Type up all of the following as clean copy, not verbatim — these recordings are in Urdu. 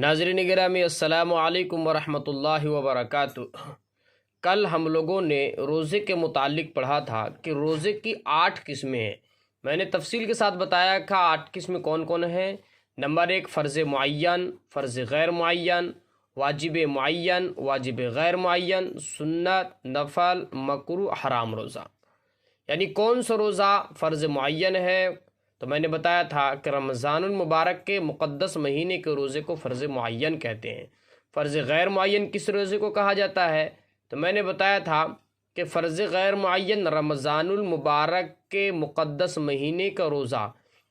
ناظرین گرامی السلام علیکم ورحمۃ اللہ وبرکاتہ۔ کل ہم لوگوں نے روزے کے متعلق پڑھا تھا کہ روزے کی 8 قسمیں ہیں۔ میں نے تفصیل کے ساتھ بتایا کہ 8 قسمیں کون کون ہیں۔ نمبر 1 فرض معین، فرض غیر معین، واجب معین، واجب غیر معین، سنت، نفل، مکروہ، حرام روزہ۔ یعنی کون سا روزہ فرض معین ہے؟ تو میں نے بتایا تھا کہ رمضان المبارک کے مقدس مہینے کے روزے کو فرض معین کہتے ہیں۔ فرض غیر معین کس روزے کو کہا جاتا ہے؟ تو میں نے بتایا تھا کہ فرض غیر معین رمضان المبارک کے مقدس مہینے کا روزہ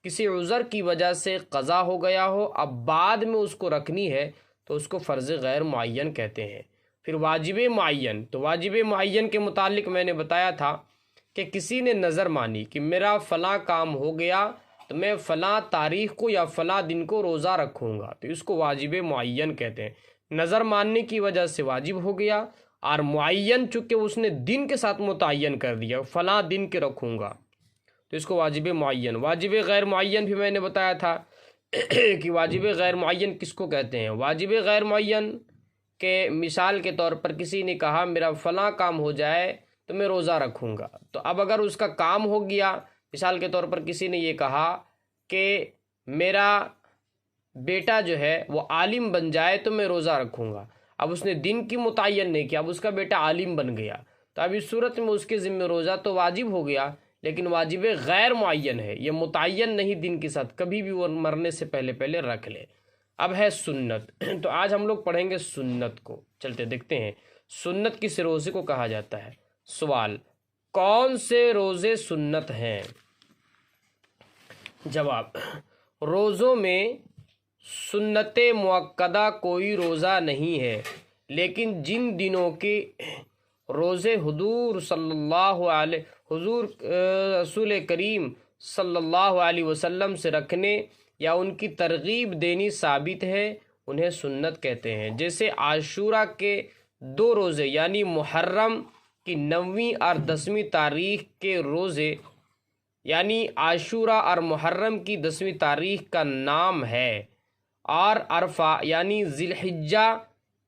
کسی عذر کی وجہ سے قضا ہو گیا ہو، اب بعد میں اس کو رکھنی ہے تو اس کو فرض غیر معین کہتے ہیں۔ پھر واجب معین، تو واجب معین کے متعلق میں نے بتایا تھا کہ کسی نے نظر مانی کہ میرا فلاں کام ہو گیا تو میں فلاں تاریخ کو یا فلاں دن کو روزہ رکھوں گا، تو اس کو واجب معین کہتے ہیں۔ نظر ماننے کی وجہ سے واجب ہو گیا، اور معین چونکہ اس نے دن کے ساتھ متعین کر دیا، فلاں دن کے رکھوں گا، تو اس کو واجب معین۔ واجب غیر معین بھی میں نے بتایا تھا کہ واجب غیر معین کس کو کہتے ہیں۔ واجب غیر معین کہ مثال کے طور پر کسی نے کہا میرا فلاں کام ہو جائے تو میں روزہ رکھوں گا، تو اب اگر اس کا کام ہو گیا، مثال کے طور پر کسی نے یہ کہا کہ میرا بیٹا جو ہے وہ عالم بن جائے تو میں روزہ رکھوں گا، اب اس نے دن کی متعین نہیں کیا، اب اس کا بیٹا عالم بن گیا، تو اب اس صورت میں اس کے ذمہ روزہ تو واجب ہو گیا، لیکن واجب غیر معین ہے، یہ متعین نہیں دن کے ساتھ، کبھی بھی وہ مرنے سے پہلے رکھ لے۔ اب ہے سنت، تو آج ہم لوگ پڑھیں گے سنت کو۔ چلتے دیکھتے ہیں سنت کس روزے کو کہا جاتا ہے۔ سوال، کون سے روزے سنت ہیں؟ جواب، روزوں میں سنت مؤکدہ کوئی روزہ نہیں ہے، لیکن جن دنوں کے روزے حضور رسول کریم صلی اللہ علیہ وسلم سے رکھنے یا ان کی ترغیب دینی ثابت ہے انہیں سنت کہتے ہیں۔ جیسے عاشورہ کے 2 روزے یعنی محرم کی 9ویں اور 10ویں تاریخ کے روزے، یعنی عاشورہ اور محرم کی 10ویں تاریخ کا نام ہے، اور عرفہ یعنی ذی الحجہ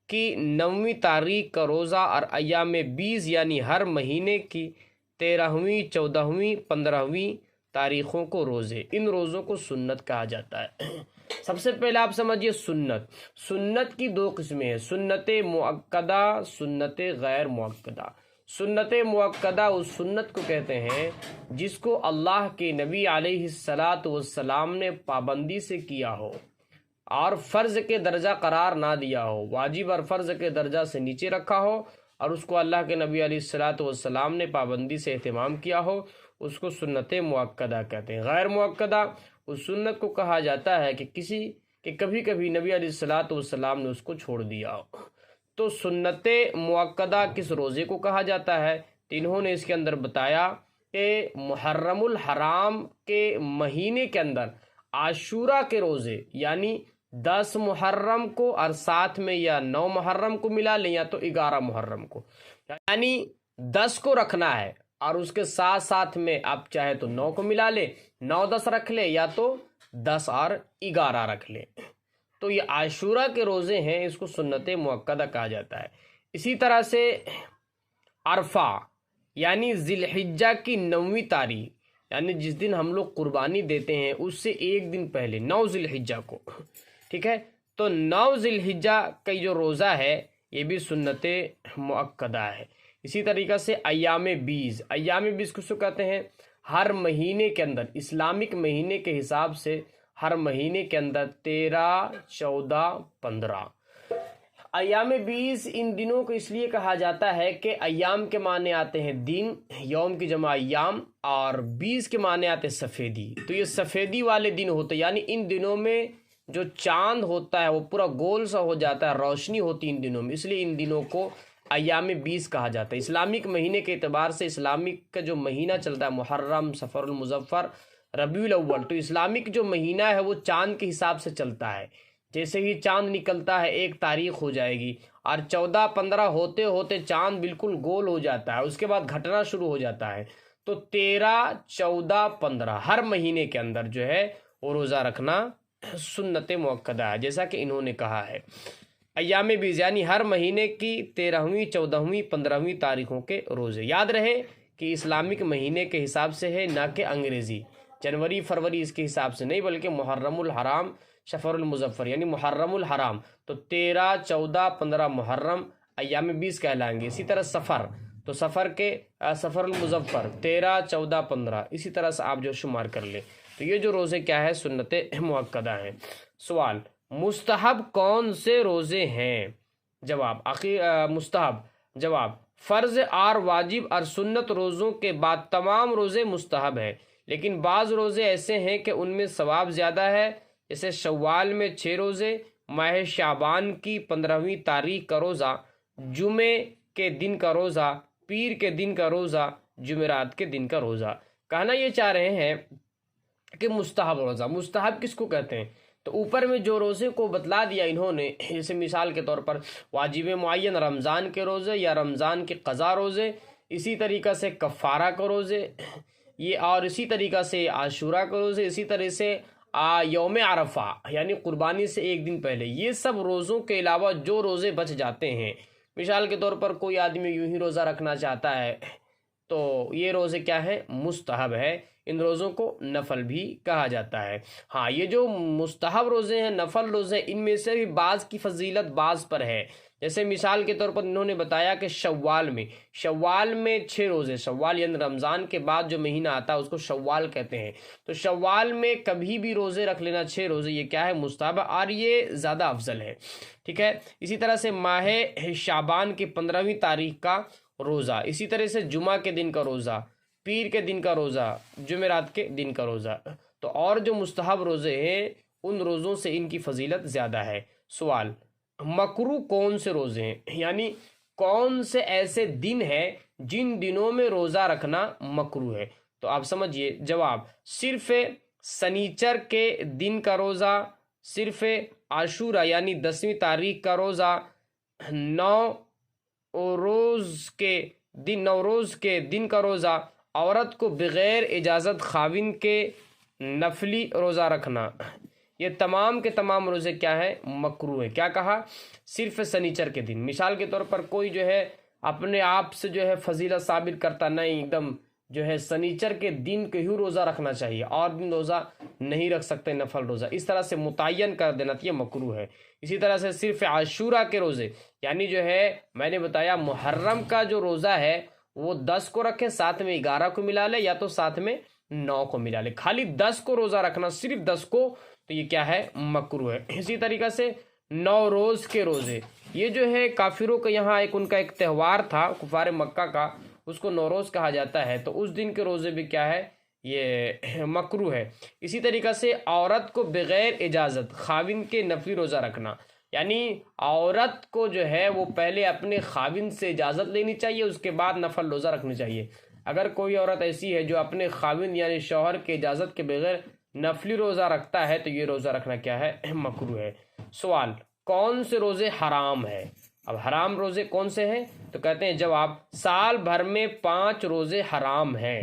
کی 9ویں تاریخ کا روزہ، اور ایام 20 یعنی ہر مہینے کی 13ویں، 14ویں، 15ویں تاریخوں کو روزے، ان روزوں کو سنت کہا جاتا ہے۔ سب سے پہلے آپ سمجھیے سنت کی 2 قسمیں ہیں، سنت مؤکدہ، سنت غیر مؤکدہ۔ سنت مؤکدہ اس سنت کو کہتے ہیں جس کو اللہ کے نبی علیہ السلام نے پابندی سے کیا ہو اور فرض کے درجہ قرار نہ دیا ہو، واجب اور فرض کے درجہ سے نیچے رکھا ہو، اور اس کو اللہ کے نبی علیہ السلام نے پابندی سے اہتمام کیا ہو، اس کو سنت مؤکدہ کہتے ہیں۔ غیر مؤکدہ اس سنت کو کہا جاتا ہے کہ کبھی کبھی نبی علیہ السلام نے اس کو چھوڑ دیا ہو۔ تو سنت مؤکدہ کس روزے کو کہا جاتا ہے؟ تو انہوں نے اس کے اندر بتایا کہ محرم الحرام کے مہینے کے اندر عاشورہ کے روزے، یعنی 10 محرم کو اور ساتھ میں یا 9 محرم کو ملا لیں یا تو 11 محرم کو، یعنی 10 کو رکھنا ہے اور اس کے ساتھ ساتھ میں آپ چاہے تو 9 کو ملا لے، 9 10 رکھ لے، یا تو 10 اور 11 رکھ لے۔ تو یہ عاشورہ کے روزے ہیں، اس کو سنت مؤکدہ کہا جاتا ہے۔ اسی طرح سے عرفہ یعنی ذی الحجہ کی 9ویں تاریخ، یعنی جس دن ہم لوگ قربانی دیتے ہیں اس سے 1 دن پہلے 9 ذی الحجہ کو، ٹھیک ہے، تو 9 ذی الحجہ کا جو روزہ ہے یہ بھی سنت مؤکدہ ہے۔ اسی طریقہ سے ایام 20 کس کو کہتے ہیں؟ ہر مہینے کے اندر، اسلامک مہینے کے حساب سے ہر مہینے کے اندر 13، 14، 15 ایام 20 ان دنوں کو اس لیے کہا جاتا ہے کہ ایام کے معنی آتے ہیں دن، یوم کی جمع ایام، اور 20 کے معنی آتے ہیں سفیدی، تو یہ سفیدی والے دن ہوتے ہیں، یعنی ان دنوں میں جو چاند ہوتا ہے وہ پورا گول سا ہو جاتا ہے، روشنی ہوتی ہے ان دنوں میں، اس لیے ان دنوں کو ایام 20 کہا جاتا ہے۔ اسلامک مہینے کے اعتبار سے اسلامک کا جو مہینہ چلتا ہے محرم، صفر المظفر، ربیع الاول، تو اسلامک جو مہینہ ہے وہ چاند کے حساب سے چلتا ہے، جیسے ہی چاند نکلتا ہے 1 تاریخ ہو جائے گی، اور 14 15 ہوتے ہوتے چاند بالکل گول ہو جاتا ہے، اس کے بعد گھٹنا شروع ہو جاتا ہے، تو 13، 14، 15 ہر مہینے کے اندر جو ہے وہ روزہ رکھنا سنت مؤکدہ ہے، جیسا کہ انہوں نے کہا ہے۔ ایام بیز یعنی ہر مہینے کی 13ویں 14ویں 15ویں تاریخوں کے روزے، یاد رہے کہ اسلامک مہینے کے حساب سے ہے، نہ کہ انگریزی جنوری فروری اس کے حساب سے نہیں، بلکہ محرم الحرام شفر المظفر یعنی محرم الحرام، تو 13 14 15 محرم ایام 20 کہلائیں گے۔ اسی طرح سفر، تو سفر کے سفر المظفر 13 14 15، اسی طرح سے آپ جو شمار کر لیں۔ تو یہ جو روزے کیا ہے سنت مؤکدہ ہیں۔ سوال، مستحب کون سے روزے ہیں؟ جواب، مستحب، جواب، فرض اور واجب اور سنت روزوں کے بعد تمام روزے مستحب ہیں، لیکن بعض روزے ایسے ہیں کہ ان میں ثواب زیادہ ہے، جیسے شوال میں 6 روزے، ماہ شعبان کی 15ویں تاریخ کا روزہ، جمعے کے دن کا روزہ، پیر کے دن کا روزہ، جمعرات کے دن کا روزہ۔ کہنا یہ چاہ رہے ہیں کہ مستحب روزہ، مستحب کس کو کہتے ہیں؟ تو اوپر میں جو روزے کو بتلا دیا انہوں نے، جیسے مثال کے طور پر واجب معین رمضان کے روزے یا رمضان کے قضا روزے، اسی طریقہ سے کفارہ کے روزے، یہ اور اسی طریقہ سے عاشورہ کے روزے، اسی طرح سے یوم عرفہ یعنی قربانی سے ایک دن پہلے، یہ سب روزوں کے علاوہ جو روزے بچ جاتے ہیں، مثال کے طور پر کوئی آدمی یوں ہی روزہ رکھنا چاہتا ہے تو یہ روزے کیا ہے؟ مستحب ہے۔ ان روزوں کو نفل بھی کہا جاتا ہے۔ ہاں، یہ جو مستحب روزے ہیں، نفل روزے، ان میں سے بھی بعض کی فضیلت بعض پر ہے۔ جیسے مثال کے طور پر انہوں نے بتایا کہ شوال میں 6 روزے، شوال یعنی رمضان کے بعد جو مہینہ آتا ہے اس کو شوال کہتے ہیں، تو شوال میں کبھی بھی روزے رکھ لینا 6 روزے، یہ کیا ہے؟ مستحب، اور یہ زیادہ افضل ہے۔ ٹھیک ہے، اسی طرح سے ماہ شعبان کی 15ویں تاریخ کا روزہ، اسی طرح سے جمعہ کے دن کا روزہ، پیر کے دن کا روزہ، جمعرات کے دن کا روزہ، تو اور جو مستحب روزے ہیں ان روزوں سے ان کی فضیلت زیادہ ہے۔ سوال، مکروہ کون سے روزے ہیں؟ یعنی کون سے ایسے دن ہیں جن دنوں میں روزہ رکھنا مکروہ ہے؟ تو آپ سمجھیے، جواب، صرف سنیچر کے دن کا روزہ، صرف عاشورہ یعنی 10ویں تاریخ کا روزہ، نوروز کے دن کا روزہ، عورت کو بغیر اجازت خاوند کے نفلی روزہ رکھنا، یہ تمام کے تمام روزے کیا ہے؟ مکروہ ہے۔ کیا کہا؟ صرف سنیچر کے دن۔ مثال کے طور پر کوئی جو ہے اپنے آپ سے جو ہے فضیلت ثابت کرتا نہیں، ایک دم جو ہے سنیچر کے دن کے ہی روزہ رکھنا چاہیے، اور دن روزہ نہیں رکھ سکتے نفل روزہ، اس طرح سے متعین کر دینا یہ مکروہ ہے۔ اسی طرح سے صرف عاشورہ کے روزے، یعنی جو ہے میں نے بتایا محرم کا جو روزہ ہے وہ 10 کو رکھے، ساتھ میں 11 کو ملا لے، یا تو ساتھ میں 9 کو ملا لے، خالی 10 کو روزہ رکھنا، صرف 10 کو، تو یہ کیا ہے؟ مکروہ ہے۔ اسی طریقہ سے نوروز کے روزے، یہ جو ہے کافروں کا یہاں ان کا ایک تہوار تھا کفار مکہ کا، اس کو نوروز کہا جاتا ہے، تو اس دن کے روزے بھی کیا ہے؟ یہ مکروہ ہے۔ اسی طریقہ سے عورت کو بغیر اجازت خاوند کے نفلی روزہ رکھنا، یعنی عورت کو جو ہے وہ پہلے اپنے خاوند سے اجازت لینی چاہیے، اس کے بعد نفل روزہ رکھنی چاہیے۔ اگر کوئی عورت ایسی ہے جو اپنے خاوند یعنی شوہر کے اجازت کے بغیر نفلی روزہ رکھتا ہے تو یہ روزہ رکھنا کیا ہے؟ مکروہ ہے۔ سوال، کون سے روزے حرام ہے؟ اب حرام روزے کون سے ہیں؟ تو کہتے ہیں، جواب، سال بھر میں 5 روزے حرام ہیں۔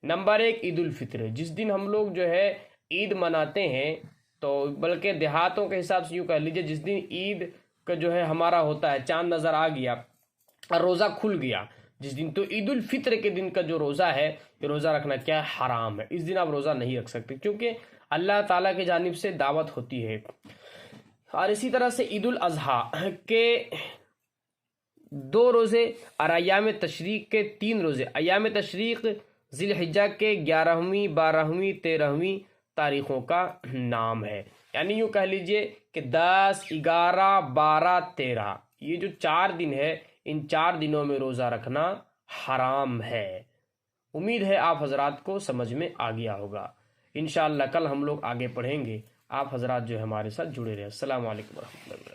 نمبر 1 عید الفطر، جس دن ہم لوگ جو ہے عید مناتے ہیں، تو بلکہ دیہاتوں کے حساب سے یوں کہہ لیجئے جس دن عید کا جو ہے ہمارا ہوتا ہے، چاند نظر آ گیا اور روزہ کھل گیا جس دن، تو عید الفطر کے دن کا جو روزہ ہے یہ روزہ رکھنا کیا ہے؟ حرام ہے۔ اس دن آپ روزہ نہیں رکھ سکتے کیونکہ اللہ تعالیٰ کی جانب سے دعوت ہوتی ہے۔ اور اسی طرح سے عید الاضحیٰ کے 2 روزے اور ایام تشریق کے 3 روزے، ایام تشریق ذی الحجہ کے 11ویں 12ویں 13ویں تاریخوں کا نام ہے، یعنی یوں کہہ لیجئے کہ 10 11 12 13، یہ جو 4 دن ہے ان 4 دنوں میں روزہ رکھنا حرام ہے۔ امید ہے آپ حضرات کو سمجھ میں آ گیا ہوگا۔ انشاءاللہ کل ہم لوگ آگے پڑھیں گے، آپ حضرات جو ہمارے ساتھ جڑے رہے۔ السلام علیکم ورحمۃ اللہ۔